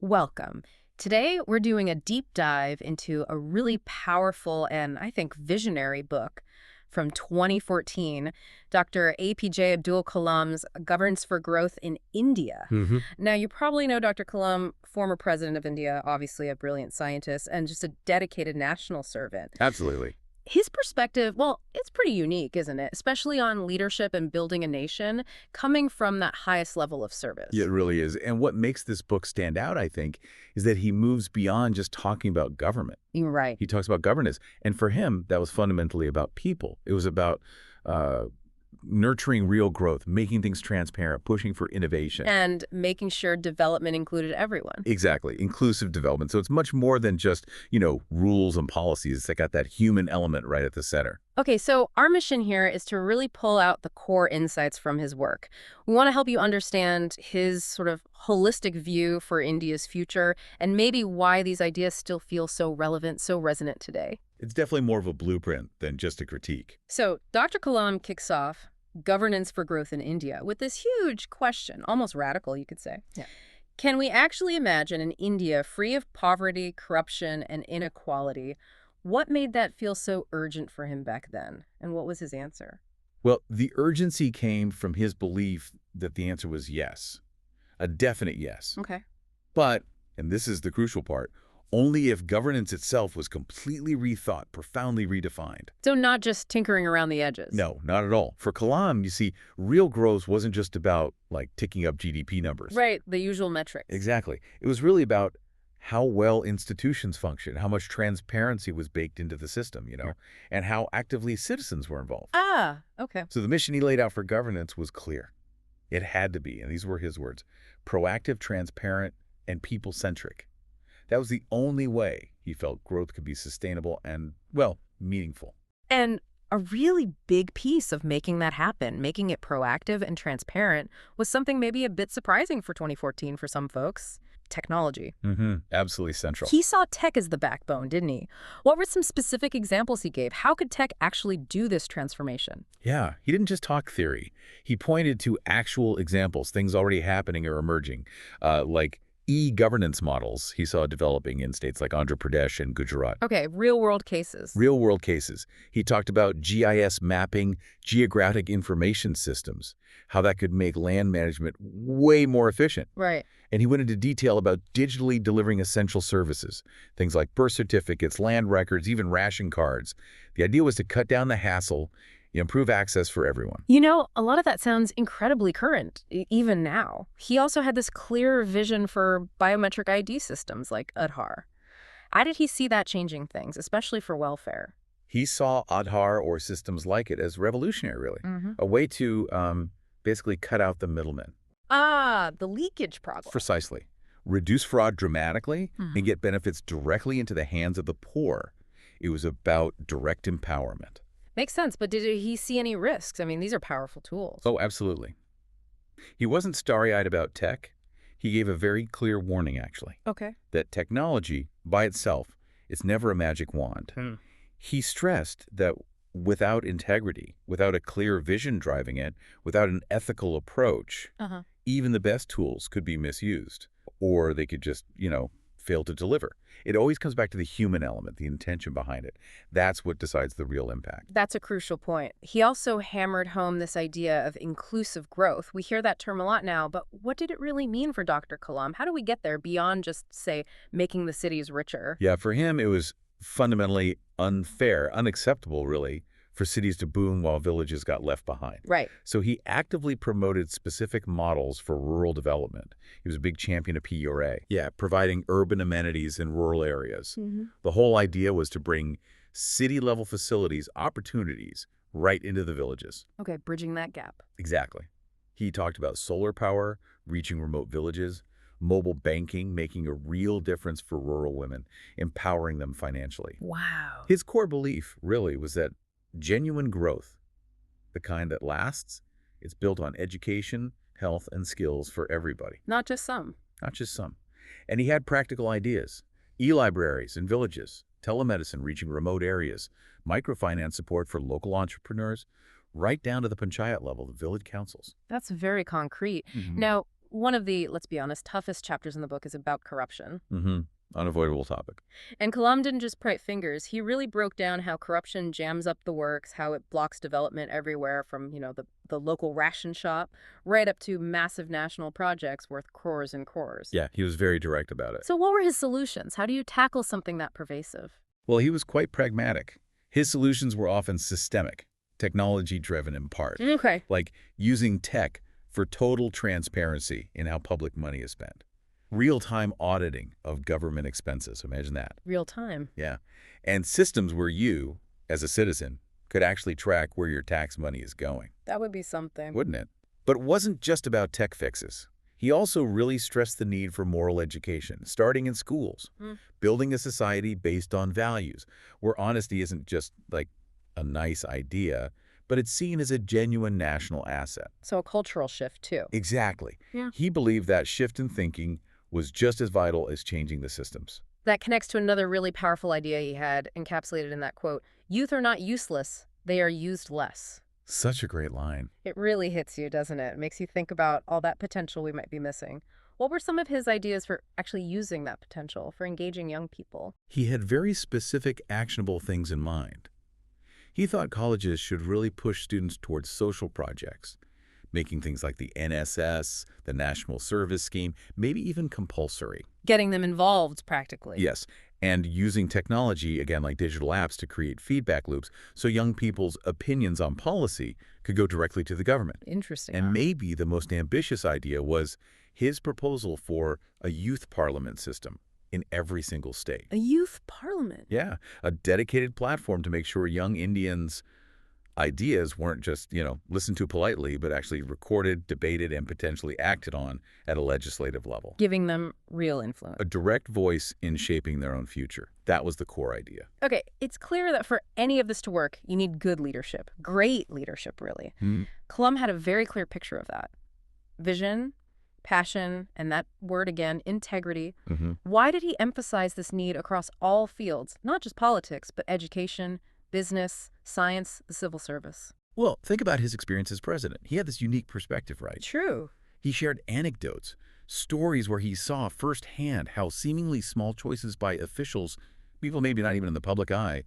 Welcome. Today, we're doing a deep dive into a really powerful and, I think, visionary book from 2014, Dr. A.P.J. Abdul Kalam's Governance for Growth in India. hmm Now, you probably know Dr. Kalam, former president of India, obviously a brilliant scientist, and just a dedicated national servant. Absolutely. His perspective, well, it's pretty unique, isn't it? Especially on leadership and building a nation, coming from that highest level of Yeah, service. it really is. And what makes this book stand out, I think, is that he moves beyond just talking about government. You're right. He talks about governance. And for him, that was fundamentally about people. It was about uh, nurturing real growth, making things transparent, pushing for innovation. And making sure development included everyone. Exactly. Inclusive development. So it's much more than just, rules and policies. It's got that human element right at the center. Okay, so our mission here is to really pull out the core insights from his work. We want to help you understand his sort of holistic view for India's future and maybe why these ideas still feel so relevant, so resonant today. It's definitely more of a blueprint than just a critique. So Dr. Kalam kicks off Governance for Growth in India with this huge question, almost radical, you could say. Yeah. Can we actually imagine an India free of poverty, corruption, and inequality? What made that feel so urgent for him back then? And what was his answer? Well, the urgency came from his belief that the answer was yes, a definite yes. Okay. But, and this is the crucial part, only if governance itself was completely rethought, profoundly redefined. So not just tinkering around the edges. No, not at all. For Kalam, you see, real growth wasn't just about, ticking up GDP numbers. Right, the usual metrics. Exactly. It was really about how well institutions function, how much transparency was baked into the system, and how actively citizens were involved. Ah, okay. So the mission he laid out for governance was clear. It had to be, and these were his words, proactive, transparent, and people-centric. That was the only way he felt growth could be sustainable and, meaningful. And a really big piece of making that happen, making it proactive and transparent, was something maybe a bit surprising for 2014 for some folks. Technology. Absolutely central. He saw tech as the backbone, didn't he? What were some specific examples he gave? How could tech actually do this transformation? Yeah, he didn't just talk theory. He pointed to actual examples, things already happening or emerging, like e-governance models he saw developing in states like Andhra Pradesh and Gujarat. Okay, real-world cases. Real-world cases. He talked about GIS mapping, geographic information systems, how that could make land management way more efficient. Right. And he went into detail about digitally delivering essential services, things like birth certificates, land records, even ration cards. The idea was to cut down the hassle, improve access for everyone. You know, a lot of that sounds incredibly current, even now. He also had this clear vision for biometric ID systems like Aadhaar. How did he see that changing things, especially for welfare? He saw Aadhaar or systems like it as revolutionary, really, a way to basically cut out the middlemen. Ah, the leakage problem. Precisely. Reduce fraud dramatically and get benefits directly into the hands of the poor. It was about direct empowerment. Makes sense, but did he see any risks? I mean, these are powerful tools. Oh, absolutely. He wasn't starry-eyed about tech. He gave a very clear warning, actually, Okay. that technology, by itself, is never a magic wand. He stressed that without integrity, without a clear vision driving it, without an ethical approach, even the best tools could be misused, or they could just, fail to deliver. It always comes back to the human element, the intention behind it. That's what decides the real impact. That's a crucial point. He also hammered home this idea of inclusive growth. We hear that term a lot now, but what did it really mean for Dr. Kalam? How do we get there beyond just, say, making the cities richer? Yeah, for him, it was fundamentally unfair, unacceptable, really, for cities to boom while villages got left behind. Right. So he actively promoted specific models for rural development. He was a big champion of PURA. Yeah, providing urban amenities in rural areas. The whole idea was to bring city-level facilities, opportunities, right into the villages. Okay, bridging that gap. Exactly. He talked about solar power, reaching remote villages, mobile banking, making a real difference for rural women, empowering them financially. Wow. His core belief, really, was that genuine growth, the kind that lasts, is built on education, health, and skills for everybody, Not just some. not just some. And he had practical ideas. E-libraries in villages, telemedicine reaching remote areas, microfinance support for local entrepreneurs, right down to the panchayat level, the village councils. That's very concrete. Now, One of the, let's be honest, toughest chapters in the book is about corruption. Mm-hmm. Unavoidable topic. And Kalam didn't just point fingers. He really broke down how corruption jams up the works, how it blocks development everywhere from, the local ration shop right up to massive national projects worth crores and crores. Yeah, he was very direct about it. So what were his solutions? How do you tackle something that pervasive? Well, he was quite pragmatic. His solutions were often systemic, technology-driven in part. Okay. Like using tech for total transparency in how public money is spent. Real-time auditing of government expenses. Imagine that. Real time. Yeah. And systems where you, as a citizen, could actually track where your tax money is going. That would be something. Wouldn't it? But it wasn't just about tech fixes. He also really stressed the need for moral education, starting in schools, building a society based on values, where honesty isn't just like a nice idea, but it's seen as a genuine national asset. So a cultural shift, too. Exactly. Yeah. He believed that shift in thinking was just as vital as changing the systems. That connects to another really powerful idea he had encapsulated in that quote. Youth are not useless. They are used less. Such a great line. It really hits you, doesn't it? It makes you think about all that potential we might be missing. What were some of his ideas for actually using that potential, for engaging young people? He had very specific, actionable things in mind. He thought colleges should really push students towards social projects, making things like the NSS, the National Service Scheme, maybe even compulsory. Getting them involved, practically. Yes, and using technology, again, like digital apps, to create feedback loops so young people's opinions on policy could go directly to the government. Interesting. And maybe the most ambitious idea was his proposal for a youth parliament system in every single state. A youth parliament? Yeah, a dedicated platform to make sure young Indians' ideas weren't just, listened to politely, but actually recorded, debated, and potentially acted on at a legislative level. Giving them real influence. A direct voice in shaping their own future. That was the core idea. Okay, it's clear that for any of this to work, you need good leadership. Great leadership, really. Kalam had a very clear picture of that. Vision, passion, and that word again, integrity. Why did he emphasize this need across all fields, not just politics, but education, business, science, the civil service? Well, think about his experience as president. He had this unique perspective, right? True. He shared anecdotes, stories where he saw firsthand how seemingly small choices by officials, people maybe not even in the public eye,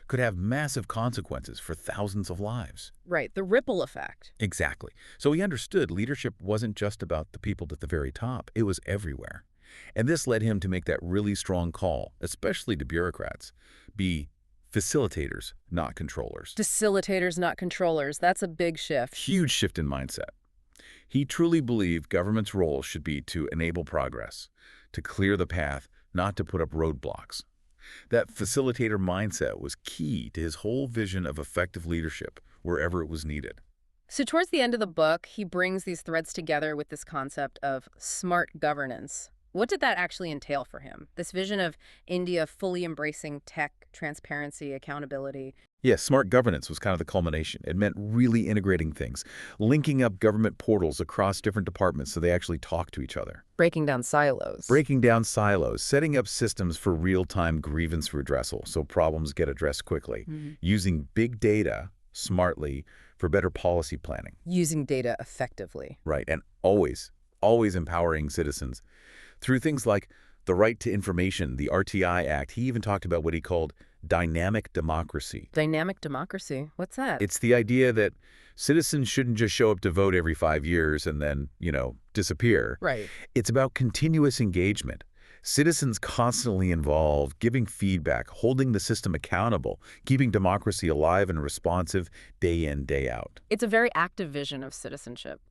could have massive consequences for thousands of lives. Right, the ripple effect. Exactly. So he understood leadership wasn't just about the people at the very top. It was everywhere. And this led him to make that really strong call, especially to bureaucrats, be facilitators, not controllers. Facilitators, not controllers. That's a big shift. Huge shift in mindset. He truly believed government's role should be to enable progress, to clear the path, not to put up roadblocks. That facilitator mindset was key to his whole vision of effective leadership wherever it was needed. So towards the end of the book, he brings these threads together with this concept of smart governance. What did that actually entail for him? This vision of India fully embracing tech, transparency, accountability. Yes, smart governance was kind of the culmination. It meant really integrating things, linking up government portals across different departments so they actually talk to each other. Breaking down silos. Breaking down silos, setting up systems for real-time grievance redressal so problems get addressed quickly, using big data smartly for better policy planning. Using data effectively. Right, and always empowering citizens through things like the right to information, the RTI Act. He even talked about what he called dynamic democracy. Dynamic democracy? What's that? It's the idea that citizens shouldn't just show up to vote every 5 years and then, disappear. Right. It's about continuous engagement. Citizens constantly involved, giving feedback, holding the system accountable, keeping democracy alive and responsive day in, day out. It's a very active vision of citizenship.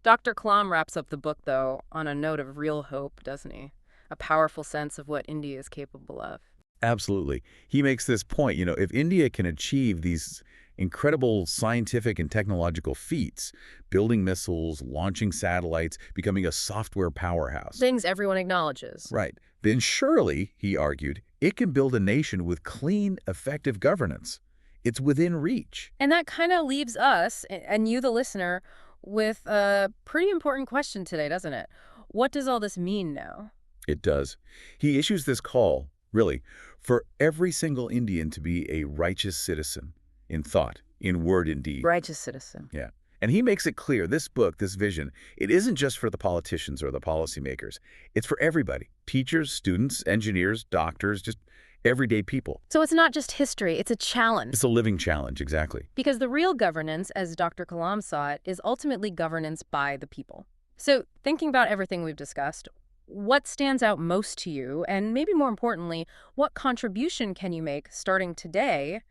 Dr. Kalam wraps up the book, though, on a note of real hope, doesn't he? A powerful sense of what India is capable of. Absolutely. He makes this point, if India can achieve these incredible scientific and technological feats, building missiles, launching satellites, becoming a software powerhouse. Things everyone acknowledges. Right. Then surely, he argued, it can build a nation with clean, effective governance. It's within reach. And that kind of leaves us, and you, the listener, with a pretty important question today, doesn't it? What does all this mean now? It does. He issues this call, really, for every single Indian to be a righteous citizen in thought, in word, in deed. Righteous citizen. Yeah. And he makes it clear, this book, this vision, it isn't just for the politicians or the policymakers. It's for everybody. Teachers, students, engineers, doctors, just everyday people. So it's not just history, it's a challenge. It's a living challenge, exactly. Because the real governance, as Dr. Kalam saw it, is ultimately governance by the people. So thinking about everything we've discussed, what stands out most to you? And maybe more importantly, what contribution can you make starting today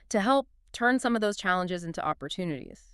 to help turn some of those challenges into opportunities?